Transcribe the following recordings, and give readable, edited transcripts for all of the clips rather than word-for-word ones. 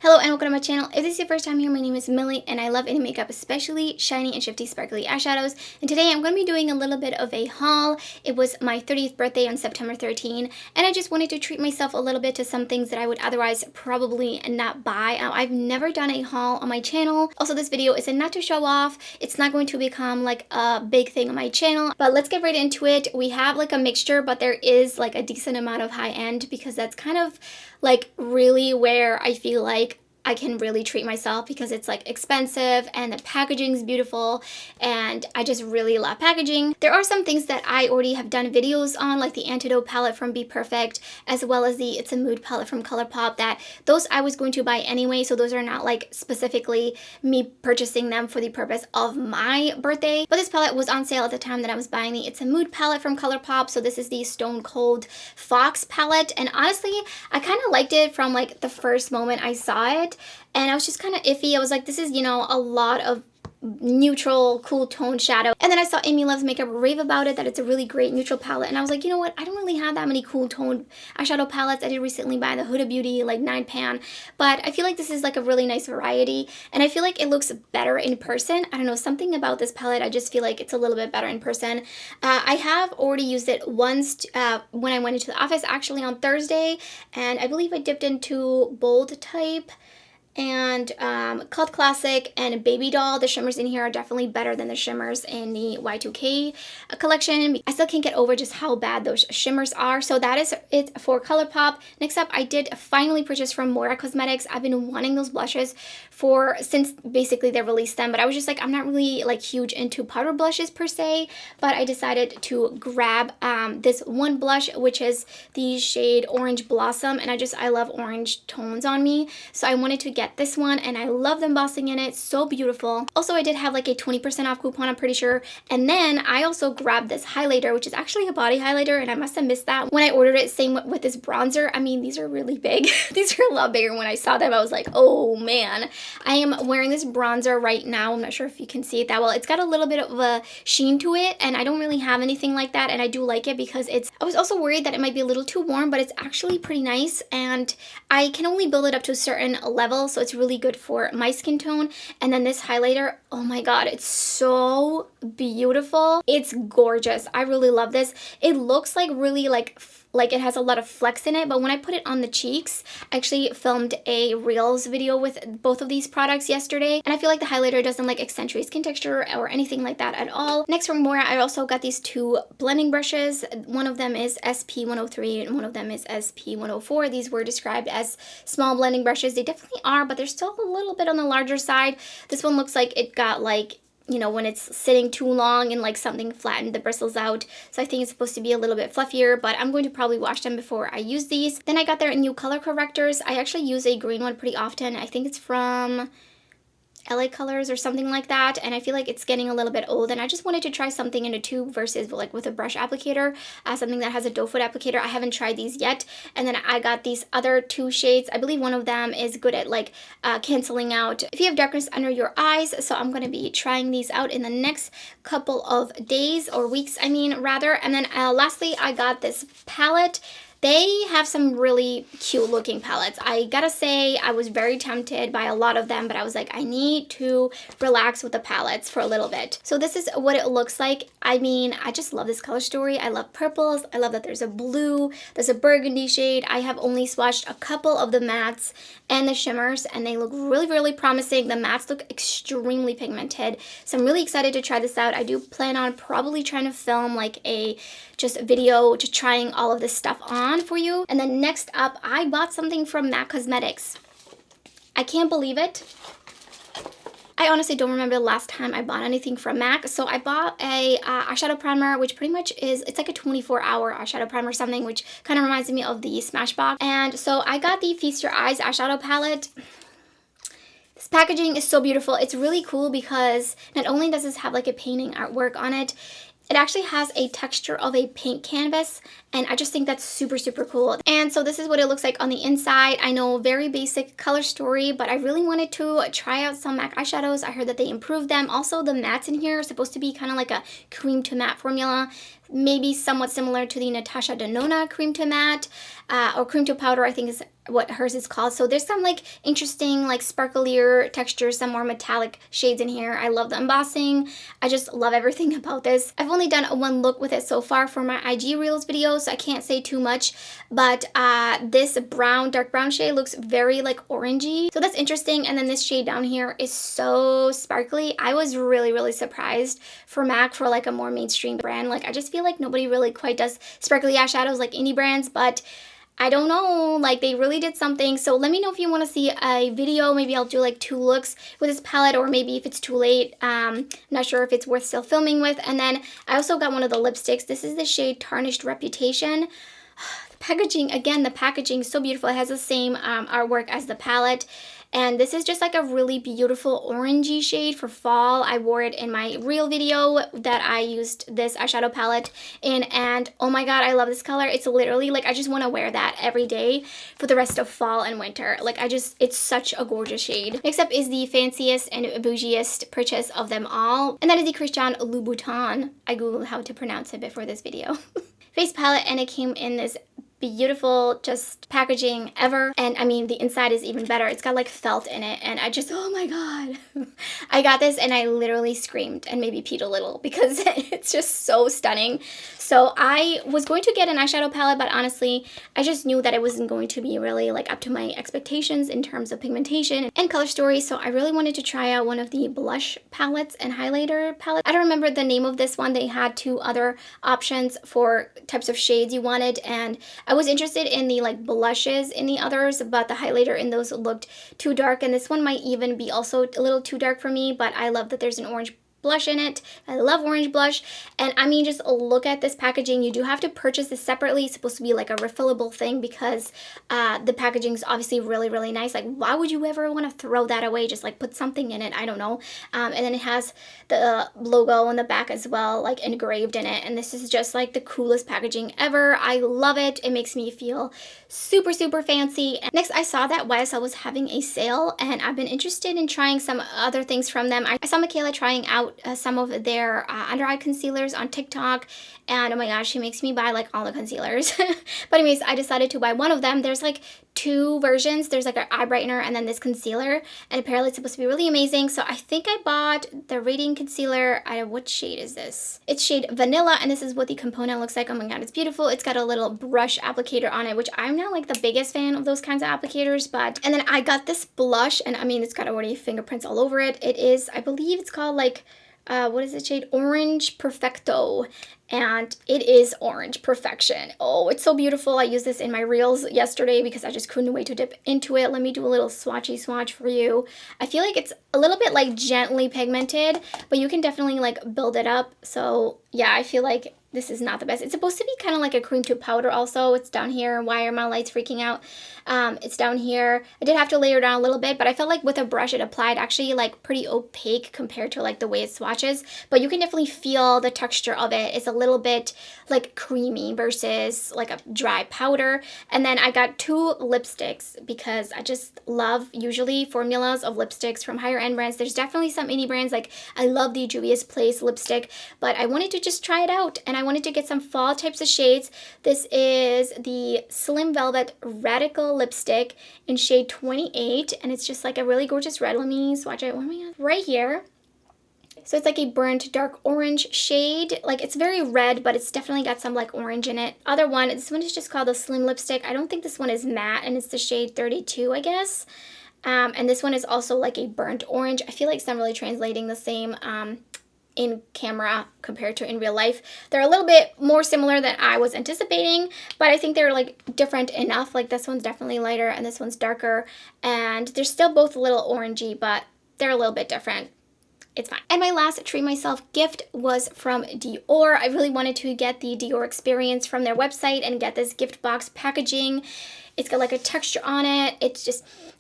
Hello and welcome to my channel. If this is your first time here, my name is Millie and I love any makeup, especially shiny and shifty sparkly eyeshadows. And today I'm going to be doing a little bit of a haul. It was my 30th birthday on September 13 and I just wanted to treat myself a little bit to some things that I would otherwise probably not buy. I've never done a haul on my channel. Also, this video is not to show off. It's not going to become like a big thing on my channel, but let's get right into it. We have like a mixture, but there is like a decent amount of high end because that's kind of like really where I feel like I can really treat myself because it's like expensive and the packaging is beautiful and I just really love packaging. There are some things that I already have done videos on, like the Antidote palette from Be Perfect, as well as the It's a Mood palette from Colourpop. That those I was going to buy anyway, so those are not like specifically me purchasing them for the purpose of my birthday. But this palette was on sale at the time that I was buying the It's a Mood palette from Colourpop, so this is the Stone Cold Fox palette, and honestly I kind of liked it from like the first moment I saw it. And I was just kind of iffy. I was like, this is, you know, a lot of neutral, cool tone shadow. And then I saw Amy Loves Makeup rave about it, that it's a really great neutral palette. And I was like, you know what? I don't really have that many cool tone eyeshadow palettes. I did recently buy the Huda Beauty like 9-pan. But I feel like this is like a really nice variety. And I feel like it looks better in person. I don't know, something about this palette, I just feel like it's a little bit better in person. I have already used it once when I went into the office, actually on Thursday. And I believe I dipped into Bold Type and Cult Classic and Baby Doll. The shimmers in here are definitely better than the shimmers in the Y2K collection. I still can't get over just how bad those shimmers are. So that is it for Colourpop. Next up, I did finally purchase from Moira Cosmetics. I've been wanting those blushes since basically they released them, but I was just like, I'm not really like huge into powder blushes per se, but I decided to grab this one blush, which is the shade Orange Blossom, and I love orange tones on me, so I wanted to get this one, and I love the embossing in it, so beautiful. Also, I did have like a 20% off coupon, I'm pretty sure, and then I also grabbed this highlighter, which is actually a body highlighter, and I must have missed that when I ordered it. Same with this bronzer. I mean, these are really big. These are a lot bigger. When I saw them, I was like, oh man. I am wearing this bronzer right now. I'm not sure if you can see it that well. It's got a little bit of a sheen to it, and I don't really have anything like that, and I do like it because I was also worried that it might be a little too warm, but it's actually pretty nice, and I can only build it up to a certain level, so it's really good for my skin tone. And then this highlighter, oh my god, it's so beautiful. It's gorgeous. I really love this. It looks like really like it has a lot of flex in it, but when I put it on the cheeks, I actually filmed a Reels video with both of these products yesterday, and I feel like the highlighter doesn't like accentuate skin texture or anything like that at all. Next, from Moira, I also got these two blending brushes. One of them is SP103 and one of them is SP104. These were described as small blending brushes. They definitely are, but they're still a little bit on the larger side. This one looks like it got like, you know, when it's sitting too long and like something flattened the bristles out. So I think it's supposed to be a little bit fluffier, but I'm going to probably wash them before I use these. Then I got their new color correctors. I actually use a green one pretty often. I think it's from LA Colors or something like that, and I feel like it's getting a little bit old, and I just wanted to try something in a tube versus like with a brush applicator, something that has a doe foot applicator. I haven't tried these yet. And then I got these other two shades. I believe one of them is good at like canceling out if you have darkness under your eyes, so I'm going to be trying these out in the next couple of days or weeks, I mean, rather. And then lastly, I got this palette. They have some really cute looking palettes. I gotta say, I was very tempted by a lot of them, but I was like, I need to relax with the palettes for a little bit. So this is what it looks like. I mean, I just love this color story. I love purples. I love that there's a blue, there's a burgundy shade. I have only swatched a couple of the mattes and the shimmers, and they look really, really promising. The mattes look extremely pigmented, so I'm really excited to try this out. I do plan on probably trying to film like a just video just trying all of this stuff on for you. And then next up, I bought something from MAC Cosmetics. I can't believe it. I honestly don't remember the last time I bought anything from MAC. So I bought a eyeshadow primer, which pretty much it's like a 24-hour eyeshadow primer or something, which kind of reminds me of the Smashbox. And so I got the Feast Your Eyes eyeshadow palette. This packaging is so beautiful. It's really cool because not only does this have like a painting artwork on it, it actually has a texture of a paint canvas, and I just think that's super, super cool. And so this is what it looks like on the inside. I know, very basic color story, but I really wanted to try out some MAC eyeshadows. I heard that they improved them. Also, the mattes in here are supposed to be kind of like a cream to matte formula. maybe somewhat similar to the Natasha Denona Cream to Matte, or Cream to Powder, I think is what hers is called. So there's some like interesting like sparklier textures, some more metallic shades in here. I love the embossing. I just love everything about this. I've only done one look with it so far for my IG Reels video, so I can't say too much, but this brown, dark brown shade looks very like orangey, so that's interesting. And then this shade down here is so sparkly. I was really surprised for MAC, for like a more mainstream brand. Like I just feel like nobody really quite does sparkly eyeshadows like indie brands, but I don't know, like they really did something. So let me know if you want to see a video. Maybe I'll do like 2 looks with this palette, or maybe if it's too late, not sure if it's worth still filming with. And then I also got one of the lipsticks. This is the shade Tarnished Reputation. The packaging, again, the packaging is so beautiful. It has the same artwork as the palette. And this is just like a really beautiful orangey shade for fall. I wore it in my reel video that I used this eyeshadow palette in, and oh my god, I love this color. It's literally like I just want to wear that every day for the rest of fall and winter. Like it's such a gorgeous shade. Next up is the fanciest and bougiest purchase of them all, and that is the Christian Louboutin. I googled how to pronounce it before this video. Face palette, and it came in this beautiful just packaging ever. And I mean, the inside is even better. It's got like felt in it, and I just, oh my god. I got this and I literally screamed and maybe peed a little because it's just so stunning. So I was going to get an eyeshadow palette, but honestly I just knew that it wasn't going to be really like up to my expectations in terms of pigmentation and color story. So I really wanted to try out one of the blush palettes and highlighter palettes. I don't remember the name of this one. They had 2 other options for types of shades you wanted, and I was interested in the like blushes in the others, but the highlighter in those looked too dark, and this one might even be also a little too dark for me, but I love that there's an orange blush in it. I love orange blush. And I mean, just look at this packaging. You do have to purchase this separately. It's supposed to be like a refillable thing because the packaging is obviously really nice. Like, why would you ever want to throw that away? Just like put something in it. I don't know. And then it has the logo on the back as well, like engraved in it. And this is just like the coolest packaging ever. I love it. It makes me feel super fancy. And next, I saw that YSL was having a sale, and I've been interested in trying some other things from them. I saw Michaela trying out some of their under eye concealers on TikTok, and oh my gosh, she makes me buy like all the concealers. But anyways, I decided to buy one of them. There's like 2 versions. There's like an eye brightener and then this concealer, and apparently it's supposed to be really amazing. So I think I bought the Radiant Concealer. What shade is this? It's shade Vanilla, and this is what the component looks like. Oh my god, it's beautiful. It's got a little brush applicator on it, which I'm not like the biggest fan of those kinds of applicators, but and then I got this blush, and I mean, it's got already fingerprints all over it. It is, I believe it's called like what is the shade? Orange Perfecto. And it is orange perfection. Oh, it's so beautiful. I used this in my reels yesterday because I just couldn't wait to dip into it. Let me do a little swatchy swatch for you. I feel like it's a little bit like gently pigmented, but you can definitely like build it up. So yeah, I feel like this is not the best. It's supposed to be kind of like a cream to powder also. It's down here. Why are my lights freaking out? It's down here. I did have to layer it down a little bit, but I felt like with a brush it applied actually like pretty opaque compared to like the way it swatches. But you can definitely feel the texture of it. It's a little bit like creamy versus like a dry powder. And then I got 2 lipsticks because I just love usually formulas of lipsticks from higher end brands. There's definitely some indie brands, like I love the Juvia's Place lipstick, but I wanted to just try it out, and I wanted to get some fall types of shades. This is the Slim Velvet Radical lipstick in shade 28, and it's just like a really gorgeous red. Let me swatch it. Where am I at? Right here. So it's like a burnt dark orange shade. Like it's very red, but it's definitely got some like orange in it. Other one, this one is just called the Slim Lipstick. I don't think this one is matte, and it's the shade 32, I guess. And this one is also like a burnt orange. I feel like it's not really translating the same in camera compared to in real life. They're a little bit more similar than I was anticipating, but I think they're like different enough. Like this one's definitely lighter and this one's darker, and they're still both a little orangey, but they're a little bit different. It's fine. And my last treat myself gift was from Dior. I really wanted to get the Dior experience from their website and get this gift box packaging. It's got like a texture on it. It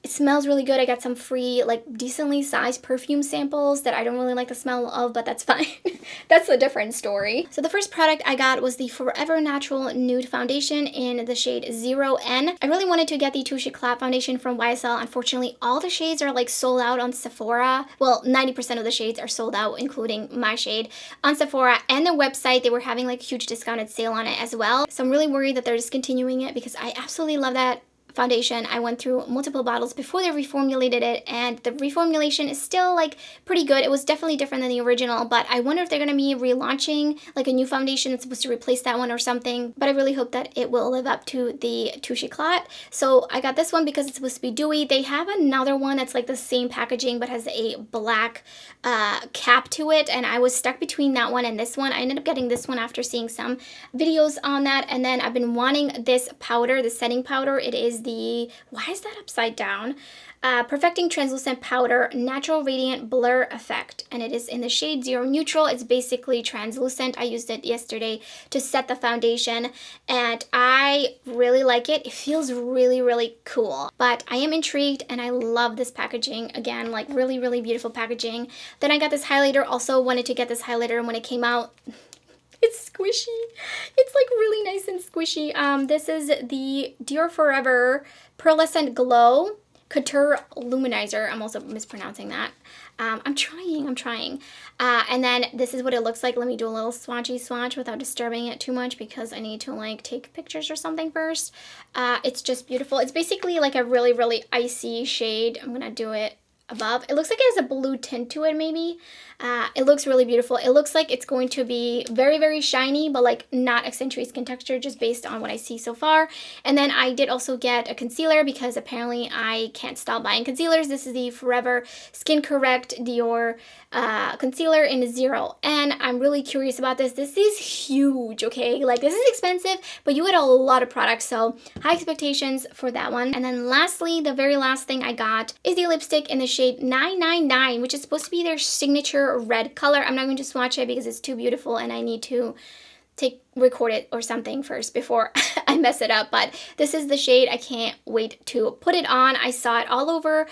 smells really good. I got some free, like decently sized perfume samples that I don't really like the smell of, but that's fine. That's a different story. So the first product I got was the Forever Natural Nude Foundation in the shade 0N. I really wanted to get the Touche Éclat foundation from YSL. Unfortunately, all the shades are like sold out on Sephora. Well, 90% of the shades are sold out, including my shade, on Sephora and their website. They were having like a huge discounted sale on it as well. So I'm really worried that they're discontinuing it because I absolutely love that foundation. I went through multiple bottles before they reformulated it, and the reformulation is still like pretty good. It was definitely different than the original, but I wonder if they're going to be relaunching like a new foundation that's supposed to replace that one or something. But I really hope that it will live up to the Touche Éclat. So I got this one because it's supposed to be dewy. They have another one that's like the same packaging but has a black cap to it, and I was stuck between that one and this one. I ended up getting this one after seeing some videos on that, and then I've been wanting this powder, the setting powder. It is why is that upside down? Perfecting Translucent Powder Natural Radiant Blur Effect, and it is in the shade 0 Neutral. It's basically translucent. I used it yesterday to set the foundation, and I really like it. It feels really, really cool, but I am intrigued, and I love this packaging. Again, like really, really beautiful packaging. Then I got this highlighter. Also wanted to get this highlighter, and when it came out, it's squishy. It's like really nice and squishy. This is the Dior Forever Pearlescent Glow Couture Luminizer. I'm also mispronouncing that. I'm trying. And then this is what it looks like. Let me do a little swatchy swatch without disturbing it too much because I need to like take pictures or something first. It's just beautiful. It's basically like a really, really icy shade. I'm gonna do it above. It looks like it has a blue tint to it maybe. It looks really beautiful. It looks like it's going to be very, very shiny, but like not accentuate skin texture just based on what I see so far. And then I did also get a concealer because apparently I can't stop buying concealers. This is the Forever Skin Correct Dior concealer in 0. And I'm really curious about this. This is huge, okay? Like this is expensive, but you get a lot of products, so high expectations for that one. And then lastly, the very last thing I got is the lipstick in the shade 999, which is supposed to be their signature red color. I'm not going to swatch it because it's too beautiful and I need to record it or something first before I mess it up, but this is the shade. I can't wait to put it on. I saw it all over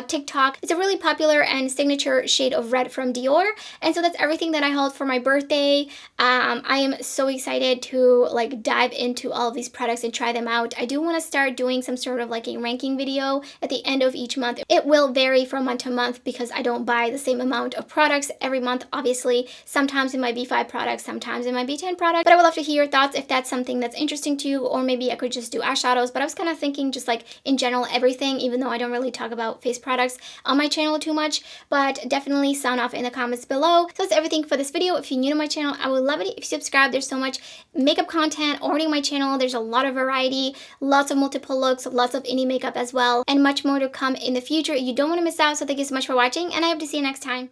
TikTok. It's a really popular and signature shade of red from Dior, and so that's everything that I hauled for my birthday. I am so excited to like dive into all of these products and try them out. I do want to start doing some sort of like a ranking video at the end of each month. It will vary from month to month because I don't buy the same amount of products every month, obviously. Sometimes it might be 5 products, sometimes it might be 10 products, but I would love to hear your thoughts if that's something that's interesting to you, or maybe I could just do eyeshadows. But I was kind of thinking just like in general everything, even though I don't really talk about face products on my channel too much, but definitely sound off in the comments below. So that's everything for this video. If you're new to my channel, I would love it if you subscribe. There's so much makeup content already on my channel. There's a lot of variety, lots of multiple looks, lots of indie makeup as well, and much more to come in the future. You don't want to miss out, so thank you so much for watching, and I hope to see you next time.